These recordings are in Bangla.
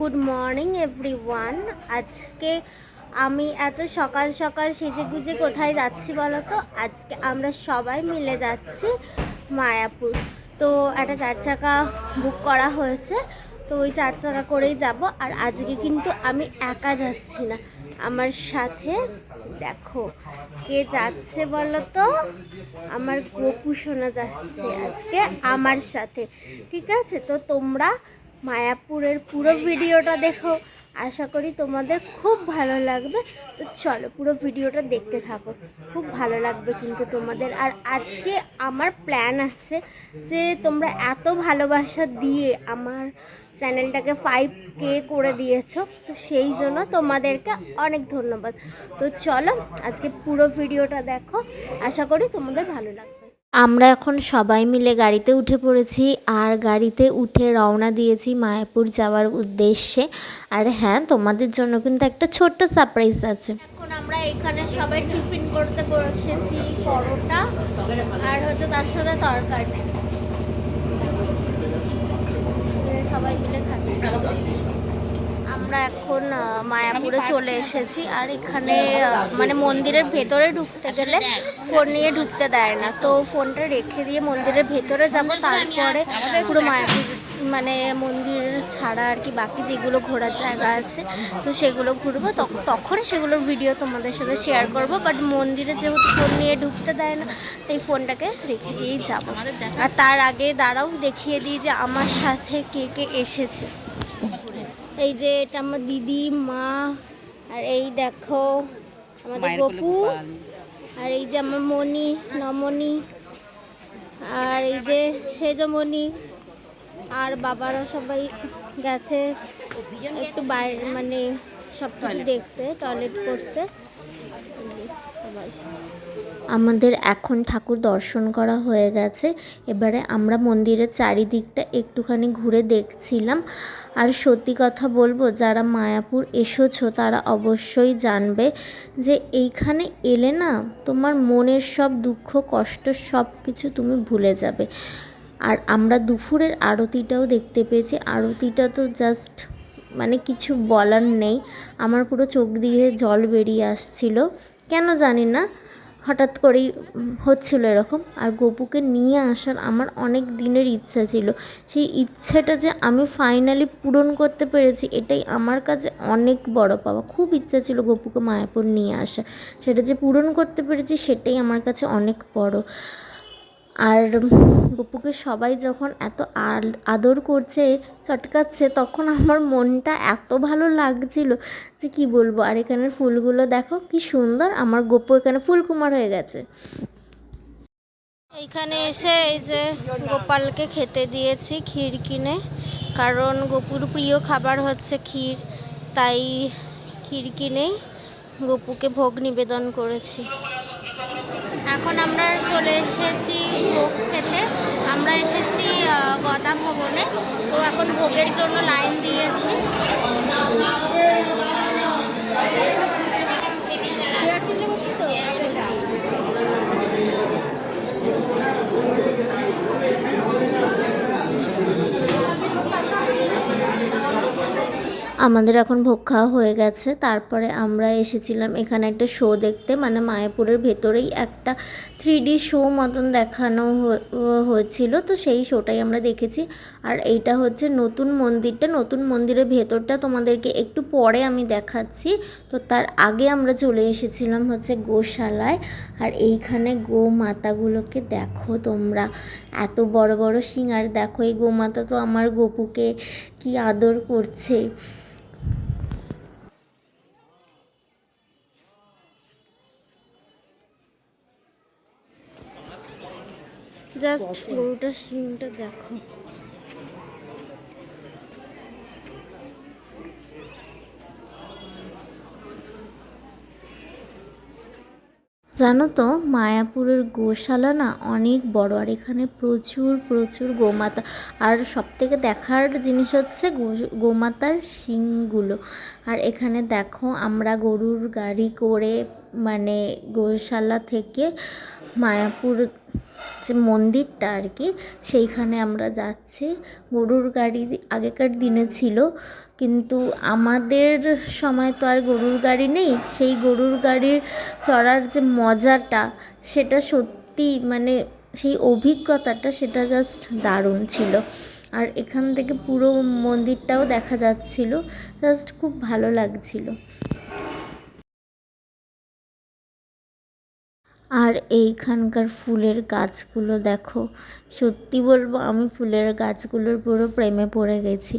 Good morning everyone. আজকে আমি এত সকাল সকাল সেজে গুজে কোথায় যাচ্ছি বলো তো? আজকে আমরা সবাই মিলে যাচ্ছি মায়াপুর। তো একটা 4 চাকা বুক করা হয়েছে, তো ওই 4 চাকা করেই যাব। আর আজকে কিন্তু আমি একা যাচ্ছি না, আমার সাথে দেখো কে যাচ্ছে বলো তো? আমার গোপু সোনা যাচ্ছে আজকে আমার সাথে। ঠিক আছে, তো তোমরা মায়াপুরের পুরো ভিডিওটা দেখো, আশা করি তোমাদের খুব ভালো লাগবে। তো চলো পুরো ভিডিওটা দেখতে থাকো, খুব ভালো লাগবে কিন্তু তোমাদের। আর আজকে আমার প্ল্যান আছে যে তোমরা এত ভালোবাসা দিয়ে আমার চ্যানেলটাকে 5K করে দিয়েছো, তো সেই জন্য তোমাদেরকে অনেক ধন্যবাদ। তো চলো আজকে পুরো ভিডিওটা দেখো, আশা করি তোমাদের ভালো লাগবে। আমরা এখন সবাই মিলে গাড়িতে উঠে পড়েছি আর গাড়িতে উঠে রওনা দিয়েছি মায়াপুর যাওয়ার উদ্দেশ্যে। আর হ্যাঁ, তোমাদের জন্য কিন্তু একটা ছোট্ট সারপ্রাইজ আছে। এখন আমরা এখানে সবাই টিফিন করতে বসেছি, পরোটা আর হচ্ছে তার সাথে তরকারি, সবাই মিলে খাচ্ছি। আমরা এখন মায়াপুরে চলে এসেছি। আর এখানে মানে মন্দিরের ভেতরে ঢুকতে গেলে ফোন নিয়ে ঢুকতে দেয় না, তো ফোনটা রেখে দিয়ে মন্দিরের ভেতরে যাব, তারপরে পুরো মায়াপুর মানে মন্দির ছাড়া আর কি বাকি যেগুলো ঘোরার জায়গা আছে তো সেগুলো ঘুরবো, তখন সেগুলোর ভিডিও তোমাদের সাথে শেয়ার করব। বাট মন্দিরে যেহেতু ফোন নিয়ে ঢুকতে দেয় না, তাই ফোনটাকে রেখে দিয়েই যাব। আর তার আগে দাঁড়াও দেখিয়ে দিই যে আমার সাথে কে কে এসেছে। এই যে এটা আমার দিদি, মা, আর এই দেখো আমাদের গপু, আর এই যে আমার মণি, নমনি, আর এই যে সেজমণি, আর বাবারা সবাই গেছে একটু বাইরে মানে সব কিছু দেখতে, টয়লেট করতে। সবাই আমাদের এখন ঠাকুর দর্শন করা হয়ে গেছে, এবারে আমরা মন্দিরের চারিদিকটা একটুখানি ঘুরে দেখছিলাম। আর সত্যি কথা বলবো, যারা মায়াপুর এসেছো তারা অবশ্যই জানবে যে এইখানে এলে না তোমার মনের সব দুঃখ কষ্ট সব কিছু তুমি ভুলে যাবে। আর আমরা দুপুরের আরতিটাও দেখতে পেয়েছি, আরতিটা তো জাস্ট মানে কিছু বলার নেই। আমার পুরো চোখ দিয়ে জল বেরিয়ে আসছিল, কেন জানি না হঠাৎ করেই হচ্ছিল এরকম। আর গপুকে নিয়ে আসার আমার অনেক দিনের ইচ্ছা ছিল, সেই ইচ্ছাটা যে আমি ফাইনালি পূরণ করতে পেরেছি এটাই আমার কাছে অনেক বড় পাওয়া। খুব ইচ্ছা ছিল গপুকে মায়াপুর নিয়ে আসা, সেটা যে পূরণ করতে পেরেছি সেটাই আমার কাছে অনেক বড়। আর গপুকে সবাই যখন এত আদর করছে, চটকাচ্ছে, তখন আমার মনটা এত ভালো লাগছিল যে কি বলবো। আর এখানের ফুলগুলো দেখো কি সুন্দর, আমার গপু এখানে ফুলকুমার হয়ে গেছে। এইখানে এসে এই যে গোপালকে খেতে দিয়েছি ক্ষীর কিনে, কারণ গপুর প্রিয় খাবার হচ্ছে ক্ষীর, তাই ক্ষীর কিনেই গপুকে ভোগ নিবেদন করেছি। এখন আমরা চলে এসেছি ভোগ খেতে। আমরা এসেছি গদা ভবনে, তো এখন ভোগের জন্য লাইন দিয়েছি। আমাদের এখন ভোগ খাওয়া হয়ে গেছে, তারপরে আমরা এসেছিলাম এখানে একটা শো দেখতে, মানে মায়াপুরের ভেতরেই একটা 3D শো মতন দেখানো হয়েছিল, তো সেই শোটাই আমরা দেখেছি। আর এইটা হচ্ছে নতুন মন্দিরটা, নতুন মন্দিরের ভেতরটা তোমাদেরকে একটু পরে আমি দেখাচ্ছি। তো তার আগে আমরা চলে এসেছিলাম হচ্ছে গোশালায়। আর এইখানে গোমাতাগুলোকে দেখো তোমরা, এত বড় বড় শিং। আর দেখো এই গোমাতা তো আমার গপুকে কি আদর করছে। জাস্ট গরুটার শিংটা দেখো। জানো তো মায়াপুরের গোশালা না অনেক বড়, আর এখানে প্রচুর প্রচুর গোমাতা। আর সবথেকে দেখার জিনিস হচ্ছে গোমাতার শিংগুলো। আর এখানে দেখো আমরা গরুর গাড়ি করে মানে গোশালা থেকে মায়াপুর যে মন্দিরটা আর কি সেইখানে আমরা যাচ্ছি। গরুর গাড়ি আগেকার দিনে ছিল, কিন্তু আমাদের সময় তো আর গরুর গাড়ি নেই, সেই গরুর গাড়ির চড়ার যে মজাটা সেটা সত্যি মানে সেই অভিজ্ঞতাটা সেটা জাস্ট দারুণ ছিল। আর এখান থেকে পুরো মন্দিরটাও দেখা যাচ্ছিল, জাস্ট খুব ভালো লাগছিল। আর এইখানকার ফুলের গাছগুলো দেখো, সত্যি বলবো আমি ফুলের গাছগুলোর পুরো প্রেমে পড়ে গেছি।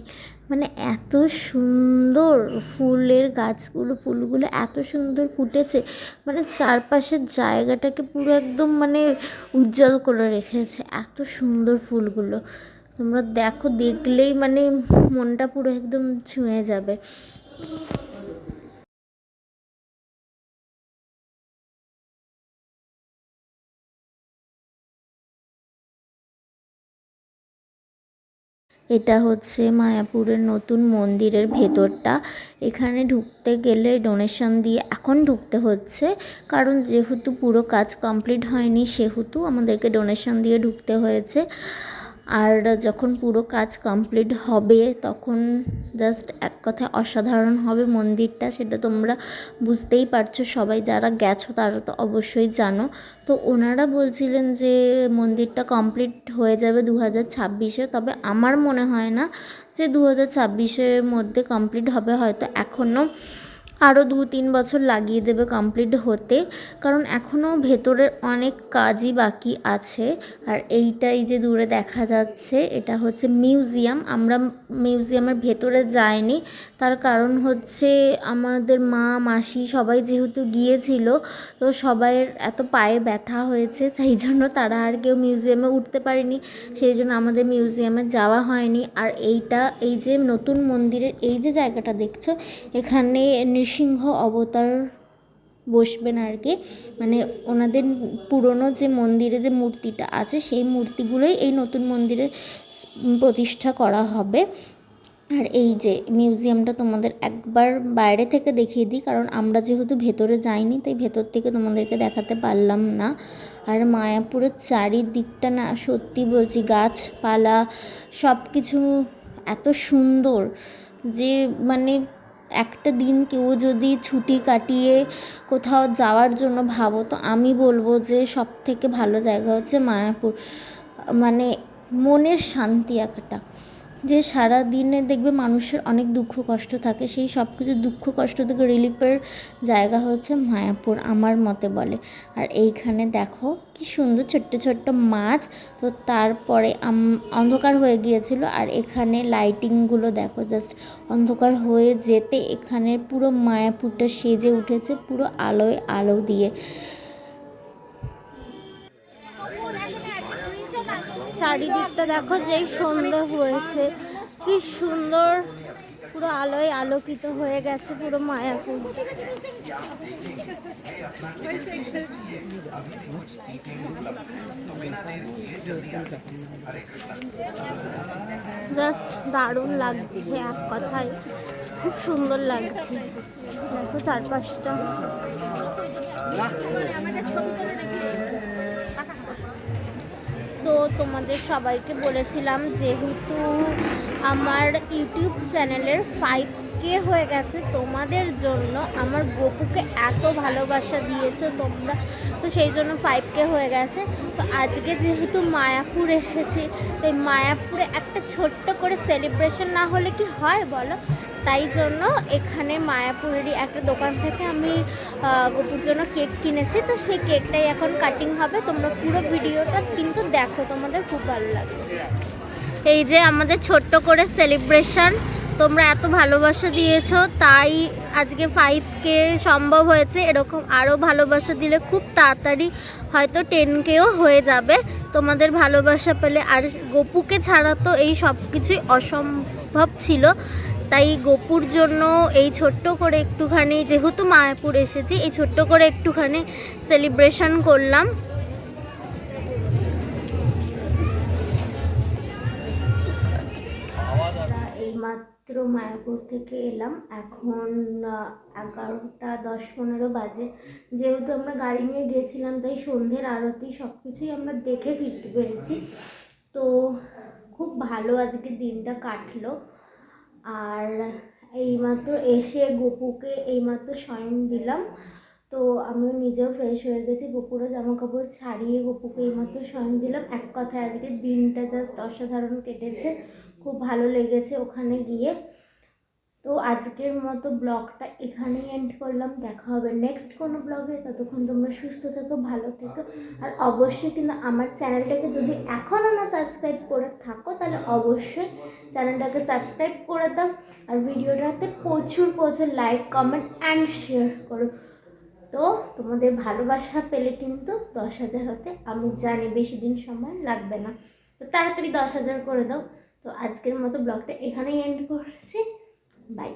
মানে এত সুন্দর ফুলের গাছগুলো, ফুলগুলো এত সুন্দর ফুটেছে, মানে চারপাশের জায়গাটাকে পুরো একদম মানে উজ্জ্বল করে রেখেছে এত সুন্দর ফুলগুলো। তোমরা দেখো, দেখলেই মানে মনটা পুরো একদম ছুঁয়ে যাবে। এটা হচ্ছে মায়াপুরের নতুন মন্দিরের ভেতরটা। এখানে ঢুকতে গেলে ডোনেশন দিয়ে এখন ঢুকতে হচ্ছে, কারণ যেহেতু পুরো কাজ কমপ্লিট হয়নি সেহেতু আমাদেরকে ডোনেশন দিয়ে ঢুকতে হয়েছে। আর যখন পুরো কাজ কমপ্লিট হবে তখন জাস্ট এক কথায় অসাধারণ হবে মন্দিরটা, সেটা তোমরা বুঝতেই পারছো, সবাই যারা গেছো তারা তো অবশ্যই জানো। তো ওনারা বলছিলেন যে মন্দিরটা কমপ্লিট হয়ে যাবে 2026-এ, তবে আমার মনে হয় না যে 2026-এর মধ্যে কমপ্লিট হবে, হয়তো এখনও আরও 2-3 বছর লাগিয়ে দেবে কমপ্লিট হতে, কারণ এখনও ভেতরের অনেক কাজই বাকি আছে। আর এইটাই যে দূরে দেখা যাচ্ছে এটা হচ্ছে মিউজিয়াম। আমরা মিউজিয়ামের ভেতরে যাইনি, তার কারণ হচ্ছে আমাদের মা মাসি সবাই যেহেতু গিয়েছিল, তো সবাইয়ের এত পায়ে ব্যথা হয়েছে, সেই জন্য তারা আর কেউ মিউজিয়ামে উঠতে পারেনি, সেই জন্য আমাদের মিউজিয়ামে যাওয়া হয়নি। আর এই যে নতুন মন্দিরের এই যে জায়গাটা দেখছো, এখানে নৃসিংহ অবতার বসবেন আর কি, মানে ওনাদের পুরনো যে মন্দিরে যে মূর্তিটা আছে সেই মূর্তিগুলোই এই নতুন মন্দিরে প্রতিষ্ঠা করা হবে। আর এই যে মিউজিয়ামটা তোমাদের একবার বাইরে থেকে দেখিয়ে দিই, কারণ আমরা যেহেতু ভেতরে যাইনি তাই ভেতর থেকে তোমাদেরকে দেখাতে পারলাম না। আর মায়াপুরের চারিদিকটা না সত্যি বলছি, গাছপালা সব কিছু এত সুন্দর যে মানে একটা দিন কেউ যদি ছুটি কাটিয়ে কোথাও যাওয়ার জন্য ভাবো, তো আমি বলবো যে সব থেকে ভালো জায়গা হচ্ছে মায়াপুর। মানে মনের শান্তি একটা, যে সারা দিনে দেখবে মানুষের অনেক দুঃখ কষ্ট থাকে, সেই সব কিছু দুঃখ কষ্ট থেকে রিলিফের জায়গা হচ্ছে মায়াপুর আমার মতে বলে। আর এইখানে দেখো কি সুন্দর ছোট্ট ছোট্ট মাছ, তো তারপরে অন্ধকার হয়ে গিয়েছিল, আর এখানে লাইটিংগুলো দেখো, জাস্ট অন্ধকার হয়ে যেতে এখানে পুরো মায়াপুরটা সেজে উঠেছে পুরো আলোয় আলো দিয়ে। চারিদিকটা দেখো, যেই সন্ধ্যা হয়েছে কি সুন্দর পুরো আলোয় আলোকিত হয়ে গেছে পুরো মায়াপুর। জাস্ট দারুণ লাগছে, এক কথায় খুব সুন্দর লাগছে। দেখো চারপাশটা। তো তোমাদের সবাইকে বলেছিলাম যেহেতু আমার ইউটিউব চ্যানেলের 5K হয়ে গেছে, তোমাদের জন্য আমার গপুকে এত ভালোবাসা দিয়েছো তোমরা, তো সেই জন্য 5K হয়ে গেছে। তো আজকে যেহেতু মায়াপুর এসেছি, তাই মায়াপুরে একটা ছোট্ট করে সেলিব্রেশন না হলে কি হয় বলো, তাই জন্য এখানে মায়াপুরেরই একটা দোকান থেকে আমি গপুর জন্য কেক কিনেছি, তো সেই কেকটাই এখন কাটিং হবে। তোমরা পুরো ভিডিওটা কিন্তু দেখো, তোমাদের খুব ভালো লাগবে। এই যে আমাদের ছোট্ট করে সেলিব্রেশন, তোমরা এত ভালোবাসা দিয়েছো তাই আজকে 5K সম্ভব হয়েছে। এরকম আরও ভালোবাসা দিলে খুব তাড়াতাড়ি হয়তো 10Kও হয়ে যাবে তোমাদের ভালোবাসা পেলে। আর গপুকে ছাড়া তো এই সব কিছুই অসম্ভব ছিল, তাই গপুর জন্য এই ছোট্ট করে একটুখানি, যেহেতু মায়াপুর এসেছি, এই ছোট্ট করে একটুখানি সেলিব্রেশন করলাম। এইমাত্র মায়াপুর থেকে এলাম, এখন 11টা 10-15 বাজে। যেহেতু আমরা গাড়ি নিয়ে গিয়েছিলাম তাই সন্ধ্যের আরতি সব কিছুই আমরা দেখে ফিরতে পেরেছি, তো খুব ভালো আজকে দিনটা কাটলো। আর এইমাত্র এসে গোপুকে এইমাত্র শয়ন দিলাম, তো আমিও নিজেও ফ্রেশ হয়ে গেছি। গোপুরও জামা কাপড় ছাড়িয়ে গোপুকে এইমাত্র শয়ন দিলাম। এক কথায় আজকে দিনটা জাস্ট অসাধারণ কেটেছে, খুব ভালো লেগেছে ওখানে গিয়ে। তো আজকের মতো ব্লগটা এখানেই এন্ড করলাম। দেখা হবে নেক্সট কোনো ব্লগে। ততক্ষণ তোমরা সুস্থ থেকো, ভালো থেকো। আর অবশ্যই কিন্তু আমার চ্যানেলটাকে যদি এখনও না সাবস্ক্রাইব করে থাকো তাহলে অবশ্যই চ্যানেলটাকে সাবস্ক্রাইব করে দাও। আর ভিডিওটাতে প্রচুর প্রচুর লাইক, কমেন্ট অ্যান্ড শেয়ার করো। তো তোমাদের ভালোবাসা পেলে কিন্তু 10,000 হতে আমি জানি বেশি দিন সময় লাগবে না, তো তাড়াতাড়ি 10,000 করে দাও। তো আজকের মতো ব্লগটা এখানেই এন্ড করছি। বাই।